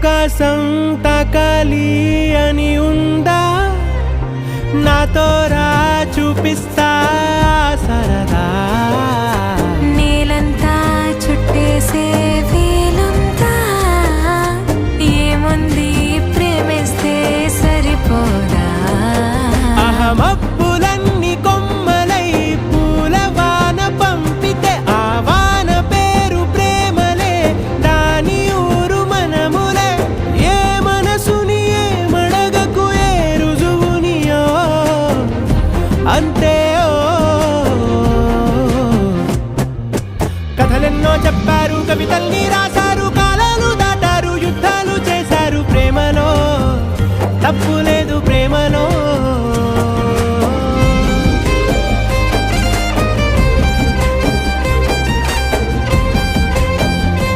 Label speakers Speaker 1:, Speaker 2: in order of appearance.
Speaker 1: ఆకాశం తాకాలి అని ఉందా నాతో రా చూపిస్తా సరదా
Speaker 2: నేలంతా చుట్టేసే వేలంతా ఏముంది ప్రేమిస్తే సరిపోదా
Speaker 1: అహమప్పులన్నీ కొమ్మలై పూలవాన పంపితే ఆ వాన పేరు ప్రేమలే దాని ఊరు మనములే ఏ మనసుని ఏ మడగకు ఏ రుజువునియో అంతే కథలెన్నో చెప్పారు కవితల్ని రాసి